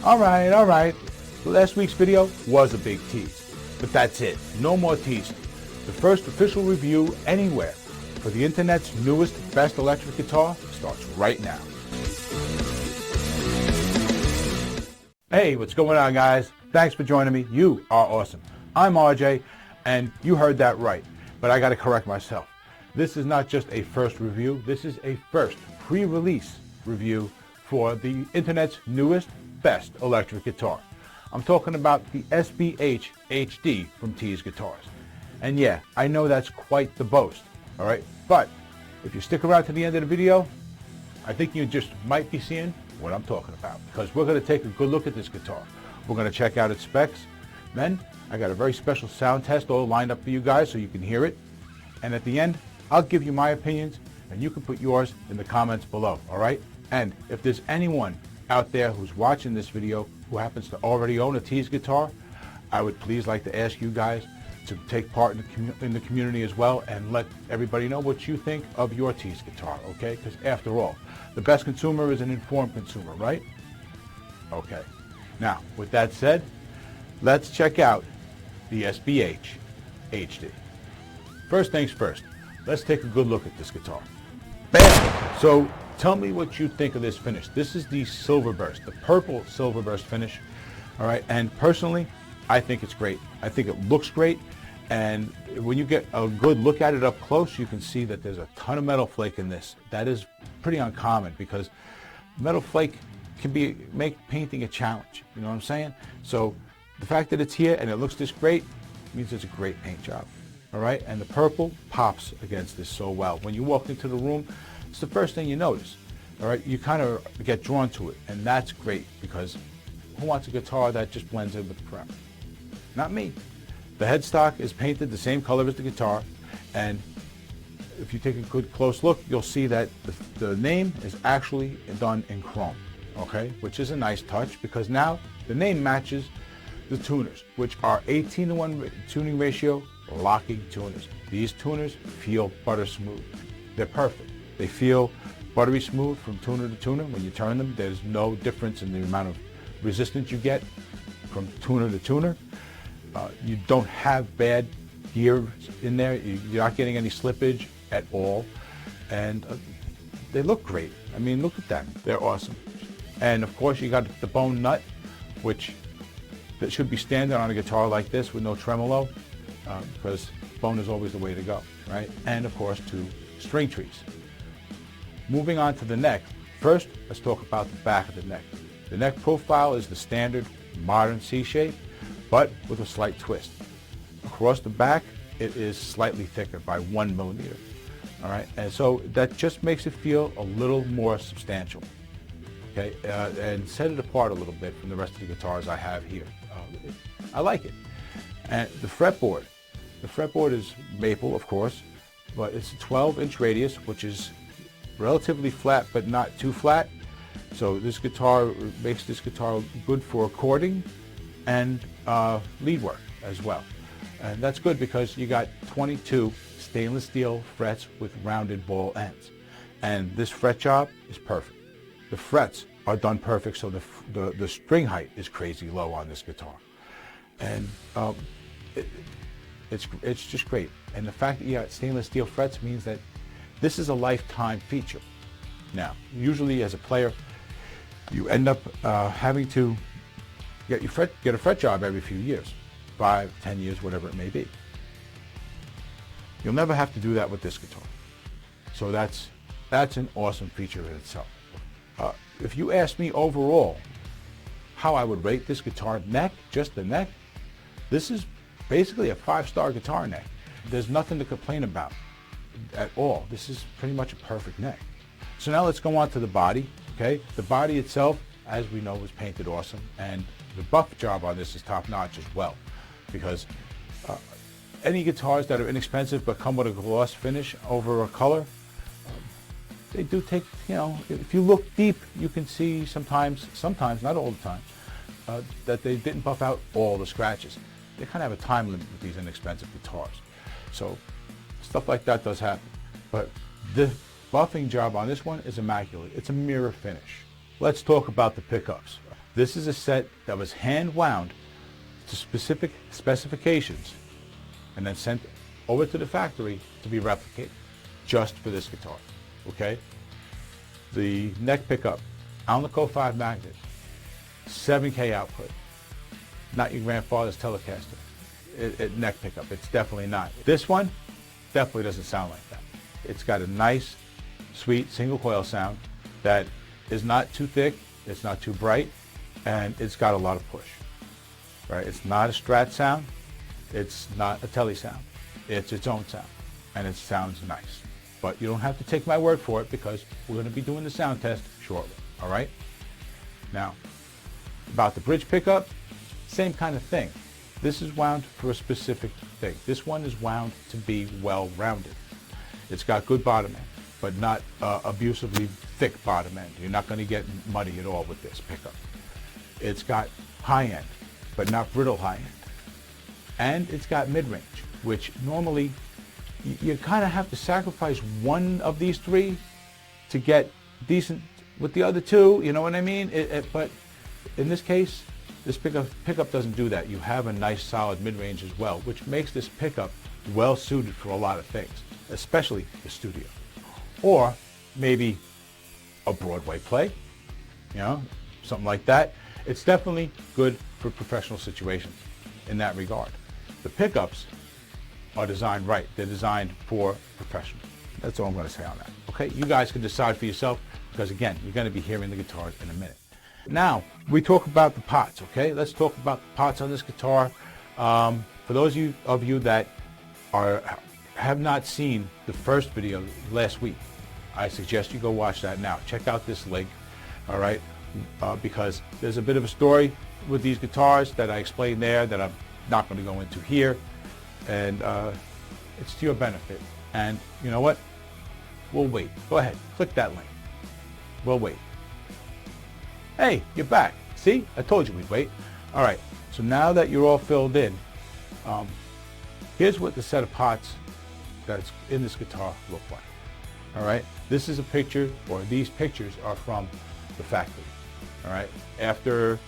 All right. Last week's video was a big tease, but that's it. No more teasing. The first official review anywhere for the internet's newest, best electric guitar starts right now. Hey, what's going on, guys? Thanks for joining me. You are awesome. I'm RJ, and you heard that right, but I got to correct myself. This is not just a first review. This is a first pre-release review for the internet's newest, best electric guitar. I'm talking about the Sbh-Hd from Tease Guitars. And yeah, I know that's quite the boast, all right? But if you stick around to the end of the video, I think you just might be seeing what I'm talking about, because we're going to take a good look at this guitar. We're going to check out its specs. Then I got a very special sound test all lined up for you guys so you can hear it. And at the end, I'll give you my opinions, and you can put yours in the comments below, all right? And if there's anyone out there who's watching this video who happens to already own a Tease guitar, I would please like to ask you guys to take part in the community as well and let everybody know what you think of your Tease guitar, okay? Because after all, the best consumer is an informed consumer, right? Okay. Now, with that said, let's check out the Sbh-Hd. First things first, let's take a good look at this guitar. Bam! So tell me what you think of this finish. This is the silver burst, the purple silver burst finish. All right, and personally, I think it's great. I think it looks great, and when you get a good look at it up close, you can see that there's a ton of metal flake in this. That is pretty uncommon because metal flake can make painting a challenge. You know what I'm saying? So the fact that it's here and it looks this great means it's a great paint job. All right, and the purple pops against this so well. When you walk into the room, it's the first thing you notice. All right, you kind of get drawn to it, and that's great because who wants a guitar that just blends in with the crowd? Not me. The headstock is painted the same color as the guitar, and if you take a good close look, you'll see that the name is actually done in chrome, okay, which is a nice touch because now the name matches the tuners, which are 18:1 tuning ratio locking tuners. These tuners feel butter smooth. They're perfect. They feel buttery smooth from tuner to tuner. When you turn them, there's no difference in the amount of resistance you get from tuner to tuner. You don't have bad gears in there. You're not getting any slippage at all. And they look great. I mean, look at that. They're awesome. And of course, you got the bone nut, which that should be standard on a guitar like this with no tremolo. Because bone is always the way to go, right? And of course, 2 string trees. Moving on to the neck. First, let's talk about the back of the neck. The neck profile is the standard modern C shape, but with a slight twist. Across the back, it is slightly thicker by 1 millimeter. All right, and so that just makes it feel a little more substantial. Okay, and set it apart a little bit from the rest of the guitars I have here. I like it. And the fretboard. The fretboard is maple, of course, but it's a 12-inch radius, which is relatively flat, but not too flat. So this guitar makes this guitar good for chording and lead work as well. And that's good because you got 22 stainless steel frets with rounded ball ends. And this fret job is perfect. The frets are done perfect, so the string height is crazy low on this guitar. And it's just great. And the fact that you got stainless steel frets means that this is a lifetime feature. Now, usually as a player, you end up having to get a fret job every few years, 5, 10 years, whatever it may be. You'll never have to do that with this guitar. So that's an awesome feature in itself. If you ask me overall how I would rate this guitar neck, just the neck, this is basically a 5-star guitar neck. There's nothing to complain about at all. This is pretty much a perfect neck. So now let's go on to the body, okay? The body itself, as we know, was painted awesome, and the buff job on this is top-notch as well, because any guitars that are inexpensive but come with a gloss finish over a color, they do take, you know, if you look deep, you can see sometimes, not all the time, that they didn't buff out all the scratches. They kind of have a time limit with these inexpensive guitars. So stuff like that does happen. But the buffing job on this one is immaculate. It's a mirror finish. Let's talk about the pickups. This is a set that was hand wound to specific specifications and then sent over to the factory to be replicated just for this guitar, okay? The neck pickup, Alnico 5 magnet, 7K output, not your grandfather's Telecaster. Neck pickup, it's definitely not. This one definitely doesn't sound like that. It's got a nice, sweet single coil sound that is not too thick, it's not too bright, and it's got a lot of push, right? It's not a Strat sound, it's not a Tele sound, it's its own sound, and it sounds nice. But you don't have to take my word for it because we're going to be doing the sound test shortly, all right? Now, about the bridge pickup, same kind of thing. This is wound for a specific thing. This one is wound to be well-rounded. It's got good bottom end, but not abusively thick bottom end. You're not going to get muddy at all with this pickup. It's got high end, but not brittle high end. And it's got mid-range, which normally you kind of have to sacrifice one of these three to get decent with the other two, you know what I mean? But in this case, this pickup doesn't do that. You have a nice solid mid-range as well, which makes this pickup well suited for a lot of things, especially the studio. Or maybe a Broadway play, you know, something like that. It's definitely good for professional situations in that regard. The pickups are designed right. They're designed for professionals. That's all I'm going to say on that. Okay, you guys can decide for yourself because, again, you're going to be hearing the guitars in a minute. Now, we talk about the pots, okay? Let's talk about the pots on this guitar. For those of you that have not seen the first video last week, I suggest you go watch that now. Check out this link, all right? Because there's a bit of a story with these guitars that I explained there that I'm not going to go into here. And it's to your benefit. And you know what? We'll wait. Go ahead. Click that link. We'll wait. Hey, you're back. See? I told you we'd wait. All right. So now that you're all filled in, here's what the set of pots that's in this guitar look like. All right. This is a picture, or these pictures are from the factory. All right. After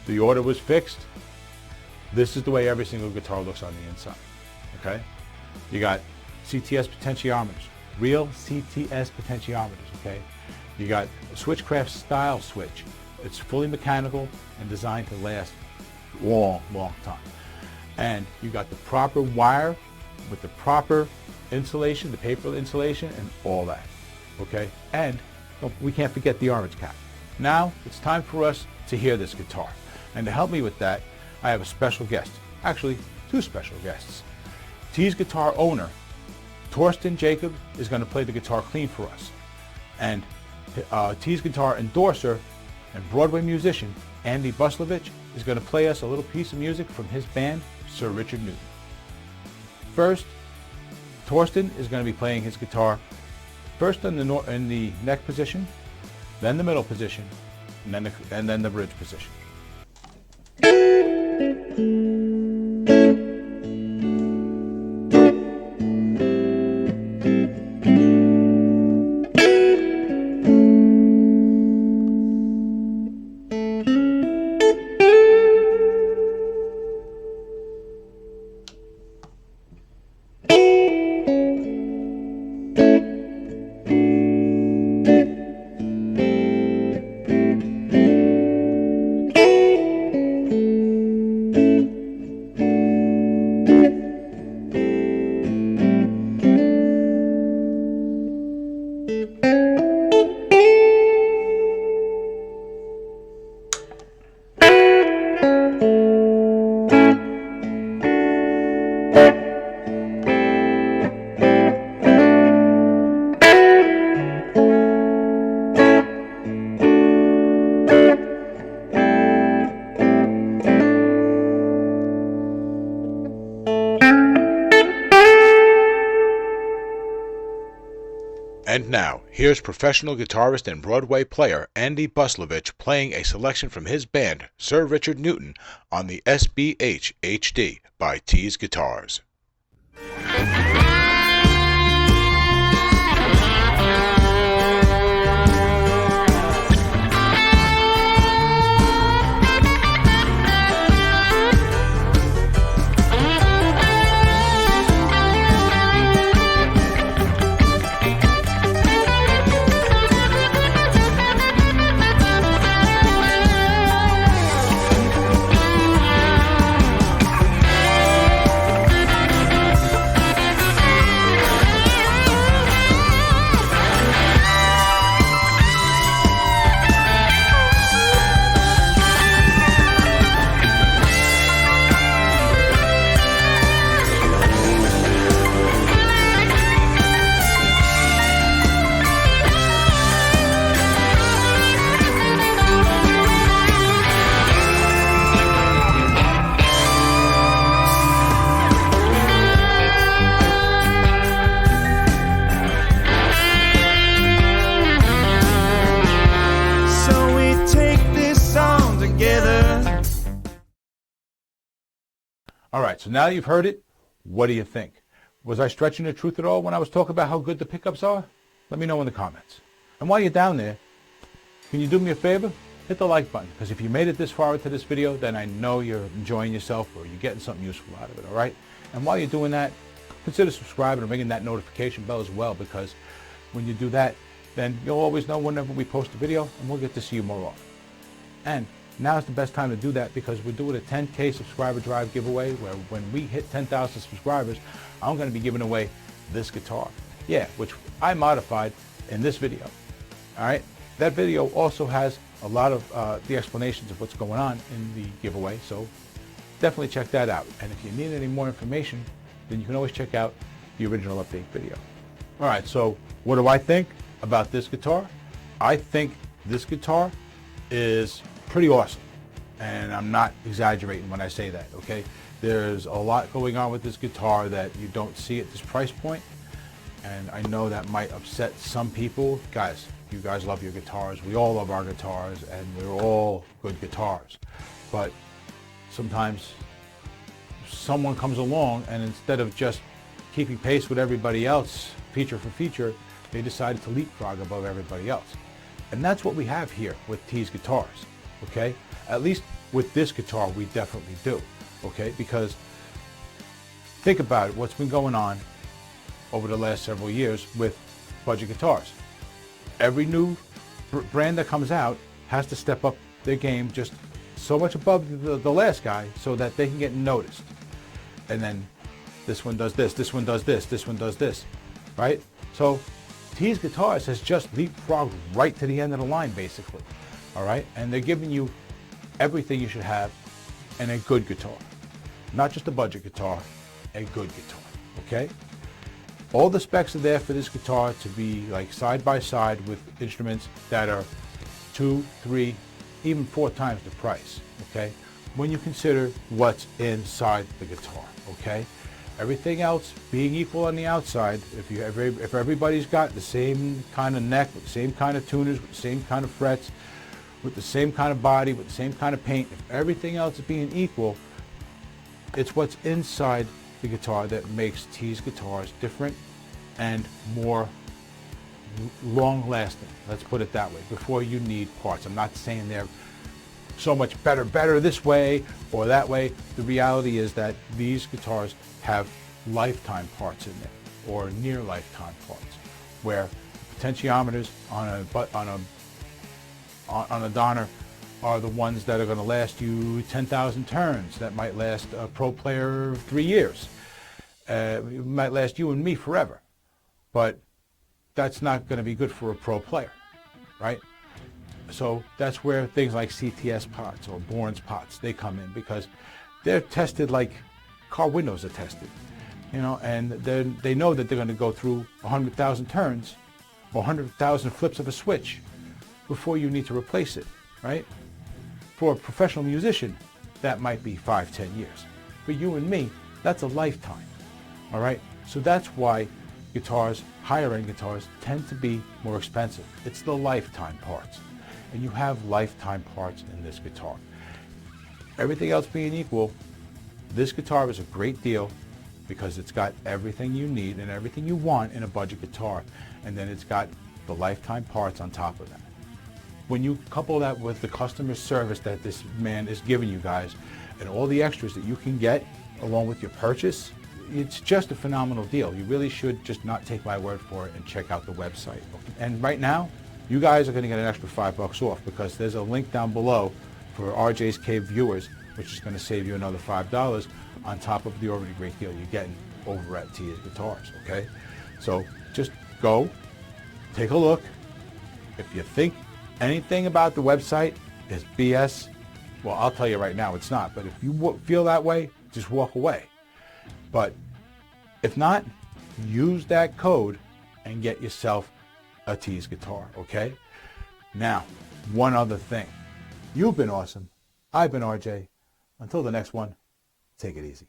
the order was fixed, this is the way every single guitar looks on the inside. Okay. You got CTS potentiometers, real CTS potentiometers. Okay. You got a Switchcraft style switch. It's fully mechanical and designed to last long time. And you got the proper wire with the proper insulation, the paper insulation, and all that. Okay? And we can't forget the orange cap. Now it's time for us to hear this guitar. And to help me with that, I have a special guest. Actually, two special guests. Tease guitar owner, Torsten Jacob, is going to play the guitar clean for us. And Tease guitar endorser and Broadway musician Andy Buslovich is going to play us a little piece of music from his band, Sir Richard Newton. First, Torsten is going to be playing his guitar first in the neck position, then the middle position, and then the bridge position. And now, here's professional guitarist and Broadway player Andy Buslovich playing a selection from his band, Sir Richard Newton, on the Sbh-Hd by Tease Guitars. together. All right, so now you've heard it, what do you think? Was I stretching the truth at all when I was talking about how good the pickups are? Let me know in the comments. And while you're down there, can you do me a favor? Hit the like button, because if you made it this far into this video, then I know you're enjoying yourself or you're getting something useful out of it, all right? And while you're doing that, consider subscribing and ringing that notification bell as well, because when you do that, then you'll always know whenever we post a video, and we'll get to see you more often. And now is the best time to do that, because we're doing a 10K subscriber drive giveaway where when we hit 10,000 subscribers, I'm going to be giving away this guitar. Yeah, which I modified in this video. All right, that video also has a lot of the explanations of what's going on in the giveaway, so definitely check that out. And if you need any more information, then you can always check out the original update video. All right, so what do I think about this guitar? I think this guitar is pretty awesome, and I'm not exaggerating when I say that, okay? There's a lot going on with this guitar that you don't see at this price point, and I know that might upset some people. Guys, you guys love your guitars. We all love our guitars, and we're all good guitars. But sometimes someone comes along, and instead of just keeping pace with everybody else, feature for feature, they decided to leapfrog above everybody else. And that's what we have here with Tease guitars, okay? At least with this guitar, we definitely do, okay? Because think about it, what's been going on over the last several years with budget guitars. Every new brand that comes out has to step up their game just so much above the last guy so that they can get noticed. And then this one does this, this one does this, this one does this, right? So Tease Guitars has just leapfrogged right to the end of the line, basically, all right? And they're giving you everything you should have in a good guitar. Not just a budget guitar, a good guitar, okay? All the specs are there for this guitar to be like side by side with instruments that are 2, 3, even 4 times the price, okay? When you consider what's inside the guitar, okay? Everything else being equal on the outside, if everybody's got the same kind of neck, with the same kind of tuners, with the same kind of frets, with the same kind of body, with the same kind of paint, if everything else is being equal, it's what's inside the guitar that makes Tease guitars different and more long-lasting. Let's put it that way, before you need parts. I'm not saying they're so much better this way or that way. The reality is that these guitars have lifetime parts in there, or near lifetime parts, where potentiometers on a Donner are the ones that are going to last you 10,000 turns. That might last a pro player 3 years. It might last you and me forever, but that's not going to be good for a pro player, right? So that's where things like CTS pots or Bourne's pots, they come in, because they're tested like car windows are tested, you know, and they know that they're going to go through 100,000 turns or 100,000 flips of a switch before you need to replace it, right? For a professional musician, that might be 5-10 years. For you and me, that's a lifetime, all right? So that's why guitars, higher end guitars, tend to be more expensive. It's the lifetime parts. And you have lifetime parts in this guitar. Everything else being equal, this guitar is a great deal because it's got everything you need and everything you want in a budget guitar, and then it's got the lifetime parts on top of that. When you couple that with the customer service that this man is giving you guys and all the extras that you can get along with your purchase, it's just a phenomenal deal. You really should just not take my word for it and check out the website. And right now, you guys are going to get an extra $5 off, because there's a link down below for RJ's Cave viewers, which is going to save you another $5 on top of the already great deal you're getting over at Tease Guitars, okay? So just go, take a look. If you think anything about the website is BS, well, I'll tell you right now it's not. But if you feel that way, just walk away. But if not, use that code and get yourself a Tease guitar, okay? Now, one other thing. You've been awesome. I've been RJ. Until the next one, take it easy.